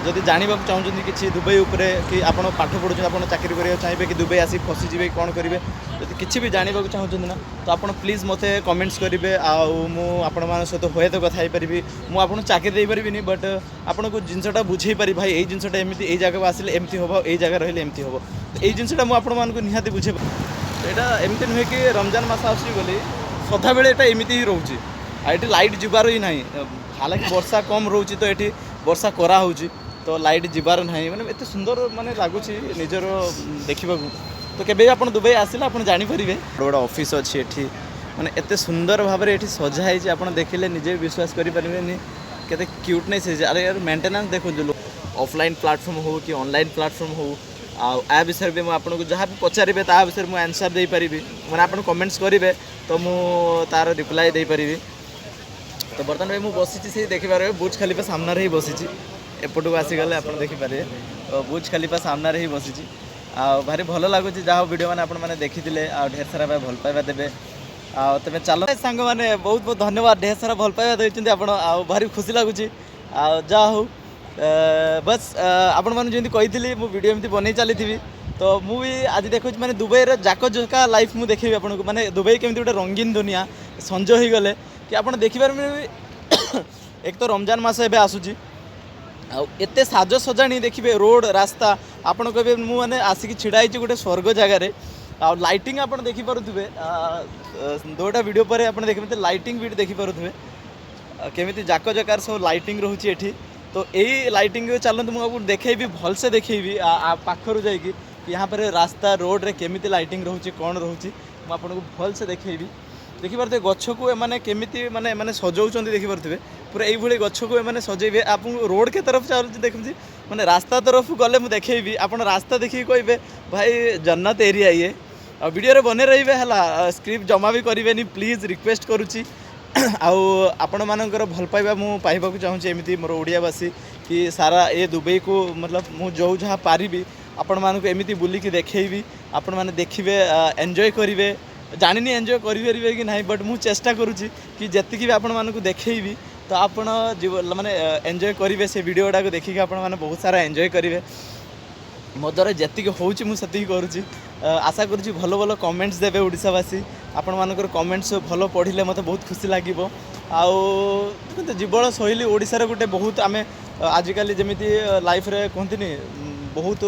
जदि जानवा चाहूँ कि दुबई उपरे कि आप पाठ पढ़ुं आप चाकरी करा चाहिए कि दुबई आसी फसीजे कौन करेंगे जब किसी भी जानवा चाहूँ ना तो आप प्लीज़ मत कमेंट्स करेंगे आपण सहित हुए तो कथा पारि मुझे चाकरी दे पारि बट आपन को जिनसा बुझे पारि भाई ये जिनसा एमती ये जगह आसिले एमती हम ये जगह रही एमती हम तो ये जिनसा मुझे निहाती बुझे यहाँ एमती नुहे कि रमजान मस आसली सदा बेले यहाँ एमती ही रोचे ये लाइट जीवार ही ना हालांकि वर्षा कम रोचे तो ये वर्षा करा तो लाइट जीवार ना मैंने एत सुंदर माने लगुच निजर देखा तो केबे आप दुबई आसिले आप जानीपर बड़ा बड़ा ऑफिस अच्छी एठी माने एत सुंदर भाव में सजाई आप देखिले निजे विश्वास करें केते क्यूटनेस है अरे यार मेंटेनेंस देखो जो ऑफलाइन प्लेटफॉर्म हो कि ऑनलाइन प्लेटफॉर्म हो आ विषय भी आपको जहाँ भी पचारे ता विषय मुझे आंसर दे पारि मैंने आप कमेंट्स करेंगे तो मु तार रिप्लाई दे पारि तो बर्तमान भाई मुझे बसी से देखिपारे बुर्ज खलीफा सामने ही बसी एपट को आसीगले आप देखिपारे तो बुर्ज खलीफा सामने ही बसी भारी भल लगुच जहाँ वीडियो मैंने देखी ढेर सारा भल पाइबा देवे तेज चलो सांग मैंने बहुत बहुत धन्यवाद ढेर सारा भल पाइबा देते आप भारी खुशी लगुच जा हो बस आपण मैंने जमी कही मु वीडियो एमती बन चली थी तो मुझे आज देखो मैंने दुबई जाक जका लाइफ मुझे देखी आपको मैंने दुबई केमती गोटे रंगीन दुनिया संज हो गले कि आप देखिपारे एक तो रमजान मास एवं आसूँ आत साज सजाणी देखिए रोड रास्ता आपड़ कहे मुझे आसिक छिड़ाई गोटे स्वर्ग जगार आ लाइटिंग आप देखिपे दुटा वीडियो पर आप देखिए लाइटिंग भी देखिपे केमी जाक जकार सब लाइटिंग रोचे ये तो यही लाइटिंग चलते मुझे देखेबी भलसे देखेबी पाखर जाकि यहाँ पर रास्ता रोड रे केमी लाइटिंग रोचे कौन रोचे मुझे भलसे देखेबी देखिपे गछ को एमाने केमिति माने माने सजाउछन्ति देखिपे पूरा यही गछ को एमाने सजेबे आप रोड के तरफ चलुଛି देखुଛି माने रास्ता तरफ गले मुझे देखेबी आप रास्ता देखिए कहे भाई जन्नत एरिया ये आ वीडियो रे बने रहिबे हला स्क्रिप्ट जमा भी करेनि प्लीज रिक्वेस्ट करुच्ची आपण मानकर भल पाइबा मु पाइबाकू चाहूँगी एमती मोर ओडियावासी कि सारा ये दुबई को मतलब मु जो जहाँ पारिबी आपण मानक एमती बुलिकी देखैबी आपण माने देखिबे एंजॉय करिवे जानिनी एंजॉय करेंगे कि ना बट मुझे चेष्टा करुच्ची कि जी भी आपण मानक देखैबी तो आपण माने एंजॉय करेंगे से वीडियो गुड़ाक देखिए आपण माने बहुत सारा एंजॉय करेंगे मो द्वारा जी होची मुझे करुच्ची आशा करुच्ची भल भल कमेंट्स देवे ओडिशावासी आपण मानकर कमेंट्स भल पढ़ले मत बहुत खुशी लगे आउ जीवन शैली ओडिशार गोटे बहुत आम आजिकल जमी लाइफ रे कहती बहुत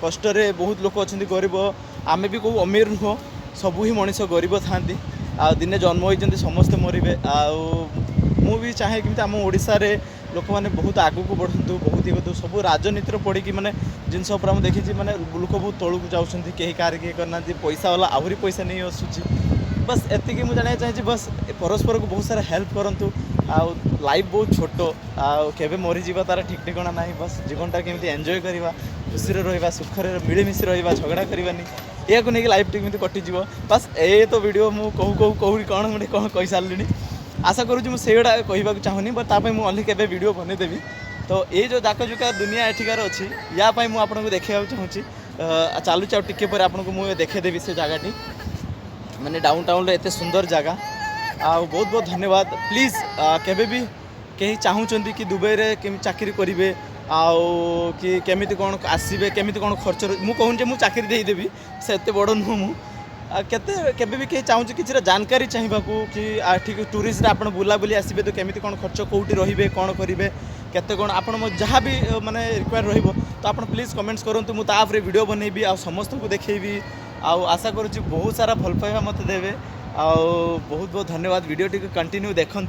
कष्ट बहुत लोक अच्छा गरीब आमे भी कौ अमीर नुह सबू ही मनीष गरीब था दिने जन्म होती समस्ते मरबे भी चाहे कि आम ओडिशा रे लोक मैंने बहुत आगू को बढ़ु बहुत ही सब राजनीति पड़ी माने जिनस देखी माने लोक बहुत तौक जाऊँच कहीं कार किए करना पैसा वाला आहरी पैसा नहीं आसूँ बस एति मुझे जाना चाहिए बस परस्पर को बहुत सारा हेल्प करूँ लाइफ बहुत छोट आवे मरीज तार ठीक ठिकाना ना बस जीवनटा केमी एंजॉय करवा खुशी रहा सुखर मिलमिशी रहा झगड़ा करवानी या नहीं लाइफ केमी कटिज बस ये तो वीडियो मुझे कहूँ कौटी कौन मुझे कौन कही सारे आशा करूँ मुझे कहवाक चाहूनी बट ताप मुझे केवे वीडियो बनईदेवी तो ये जो जाक जुका दुनिया एठिकार अच्छी या मुझे देखा चाहूँगी चलुच टे पर आपको मुझे देखेदेवी से जगह मैंने डाउन टाउन एत सुंदर जगह बहुत बहुत धन्यवाद प्लीज़ केबे भी कहीं चाहूँगी कि दुबई रे केमी चाकरी करेंगे कि केमी कौन आसबे केमी कौन खर्च मुझे कहूँ मुझे चाकरी देदेवी से एत बड़ नुह मु केबे भी कहीं चाहूँ कि जानकारी चाहिए कि ठीक टूरिस्ट आप बुलाबुली आसबे तो केमी कौन खर्च कौटी रे कौन करेंगे केते कौन आप जहाँ भी माने रिक्वायर रहिबो तो आप प्लीज़ कमेंट्स करूँ मुझे वीडियो बनैबी आ समस्त को देखैबी आशा करुच्ची बहुत सारा भल पाइबा मत देवे बहुत बहुत धन्यवाद वीडियो टी कंटिन्यू देखूँ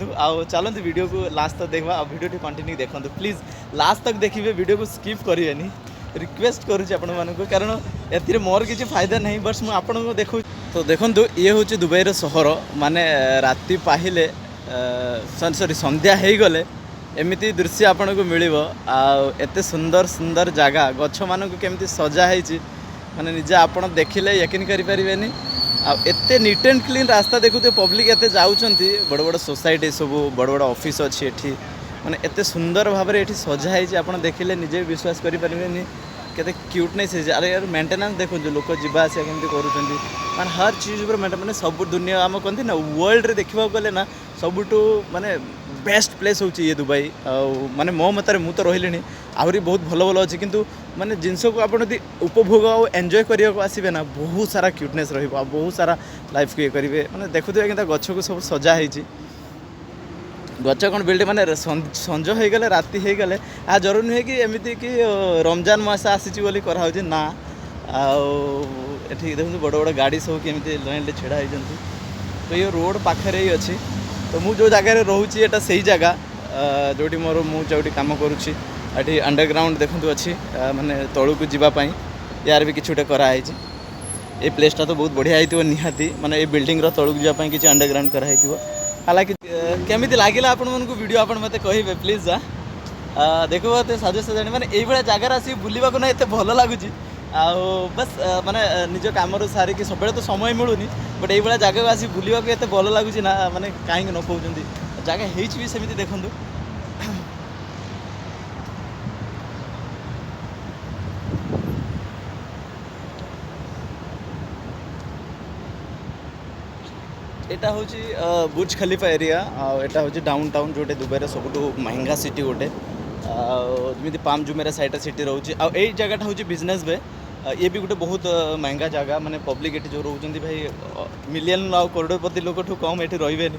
चलते वीडियो को लास्ट तक देखा वीडियो टी कंटिन्यू देखूँ प्लीज़ लास्ट तक देखिए वीडियो को स्किप करेंगे रिक्वेस्ट करुच्ची आपण मानक कारण ए मोर किसी फायदा नहीं बस मुझे आपको देखो तो देखो ये हूँ दुबईर सहर माने राति पाहिले सॉरी संध्या हो गले एमती दृश्य आपन को मिल एत सुंदर सुंदर जगह गछ मान केमती सजा है माने निजे आपन देखिले यकीन करें एत नीट एंड क्लीन रास्ता देखुते पब्लिक एत जाऊँगी बड़ बड़ सोसाइटी सब बड़ बड़ ऑफिस अच्छी एठी माने एत सुंदर भाव में ये सजाई आप देखिले निजे विश्वास करें केते क्यूटनेस है अरे यार मेंटेनेंस देखो जो लोक जीवा आसा केमती करूँ माने हर चीज़ पर मैंने सब दुनिया आम कहते ना वर्ल्ड रे देखा गले ना सबुठू माने बेस्ट प्लेस हो दुबई माने मो मतार मु तो रही आहरी बहुत भल भल अच्छी किंतु माने जिनस को आप उपभोग और एंजॉय करने को आसबे ना बहुत सारा क्यूटनेस बहुत सारा लाइफ को ये करेंगे मैंने देखुए कि गछ को सब सजा होती गच कौन बिल्डिंग माने संज हो गले राति हो गले आ जरूर नुहे कि एमती कि रमजान मास आसी कराऊँ ना आठी देखो बड़ बड़ गाड़ी सब केमी लाइन छेड़ा होती तो ये रोड पाखे ही अच्छी तो मु जो जगह रोचे एटा सही जगह जोटी मोर मुझे कम करुँची ये अंडरग्राउंड देखते अच्छी माने तलू को जीवाई यार भी किसी गोटे कराई ये प्लेसटा तो बहुत बढ़िया होती निहाती माने ये बिल्डिंग तलू को जावाई किसी अंडरग्राउंड कराई हालांकि केमी लगे आपण मन वीडियो आप मत कहे प्लीज देखो तो साजो सजाणी मैंने ये जगार आसिक बुलवा ना एत भल लगुच बस माने निज कम सारिक सब तो समय मिलूनी बट ये जगह आसिक बुलवा एत भल लगुच ना माने कहीं न कहते जगह भी सेमती देखूँ एटा हूँ बुर्ज खलीफा एरिया एटा हूँ डाउन टाउन जोटे दुबई सब महंगा सिटी गोटे जमी पाम जुमेरा साइड सिटी रोचे आई जगह हूँ बिजनेस वे ये भी गोटे बहुत महंगा जगह माने पब्लिक ये जो रोचे भाई मिलियन आ करोड़पति लोक ठू कम ये रे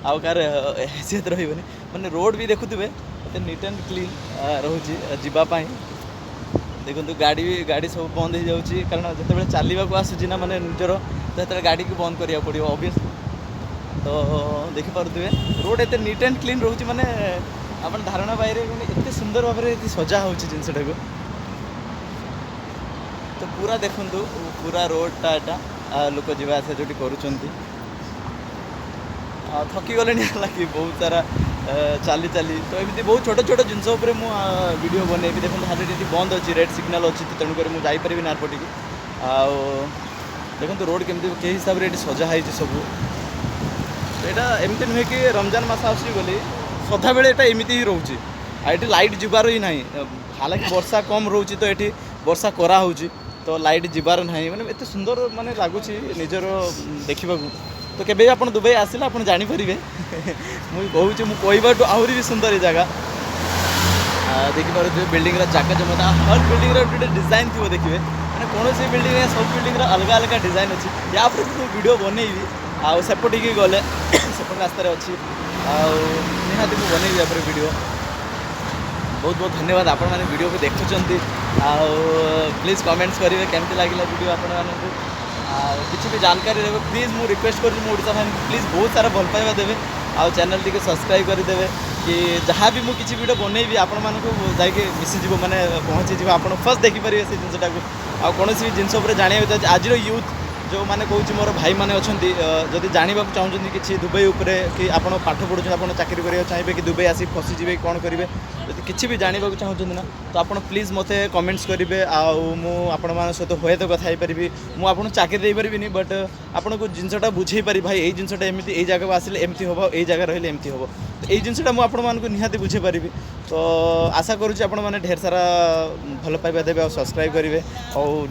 आउ कार हैसियत रे मैंने रोड भी देखुए नीट एंड क्लीन रोचे जीवाई देखो गाड़ी सब बंद हो जाऊँगी कारण जो चलने को आसूँ ना मैंने निजर तो गाड़ी को बंद करा पड़ो ऑब्वियसली तो देखिपे रोड एत नीट एंड क्लीन रोचे मैंने आप धारणा पाइबे एत सुंदर भाव में सजा हो जिनटा को तो पूरा देखु पूरा रोडटा एटा लोक जावा आसा जो करुँच थकी गले कि बहुत सारा चली चली तो एमती बहुत छोट छोट जिनस वीडियो बनैबी देखो हाल ये बंद अच्छी रेड सिग्नाल अच्छी तेणुक मुझे जापरि नारपटिकी देखो रोड केमती के हिसाब से सजा है सब यहाँ एमती नुहे कि रमजान मास आसगली सदा बेले यहाँ एमती ही रोचे ये लाइट जीवार ही ना हालांकि वर्षा कम रोचे तो ये वर्षा करा तो लाइट जीवार ना मैंने एत सुंदर माने लगुच निजर देखा तो केबे आप दुबई आसिले आप जानीपारे मुझे कहूँ आहरी भी सुंदर ये जगह देखिए बिल्डिंग जगह जमा हर बिल्डिंग गोटे डिजाइन थी देखिए मैंने कौन सी बिल्डिंग सब बिल्डिंग अलग अलग डिजाइन अच्छी या वीडियो बनईबी आसेपटिकी गले सेपट रास्तार अच्छी निहाती मुझे बनईबी या वीडियो बहुत बहुत धन्यवाद आपण मैंने वीडियो को देखुं प्लीज कमेंट्स करेंगे केमती लगे वीडियो आपको किसी भी जानकारी रहे प्लीज मुझे रिक्वेस्ट करूँ फैन प्लीज बहुत सारा भल पाइबा देवे आ चैनल टी सब्सक्राइब करदेवे कि जहाँ भी मुझे किसी वीडियो बनईबी आपण मानक जाके मिसीज मैंने पहुँची आप फर्स्ट देखिपारे से जिनटा को आ कौन भी जिनस जानवा चाहिए आज यूथ जो मैंने कहूँ मोर भाई मैंने अच्छा जदि जानवा चाहूँ कि दुबई उपरे कि आप पाठ पढ़ुं आप चाकरी करा चाहिए कि दुबई आसी फसीजे कौन करेंगे जब किसी भी जानवा चाहूँ ना तो आप प्लीज मत कमेंट्स करेंगे आपण सहित हुए तो कथा पारि मुझे चाकरी देपारि बट आपन को जिनसा बुझे पारि भाई ये जिनसा एमती ये जगह आसिले एमती हम ये जगह रही एमती हम तो ये जिनसा मुझे निहाती बुझे पारि तो आशा करुँच आप ढेर सारा भल पाइबा देवे और सब्सक्राइब करेंगे और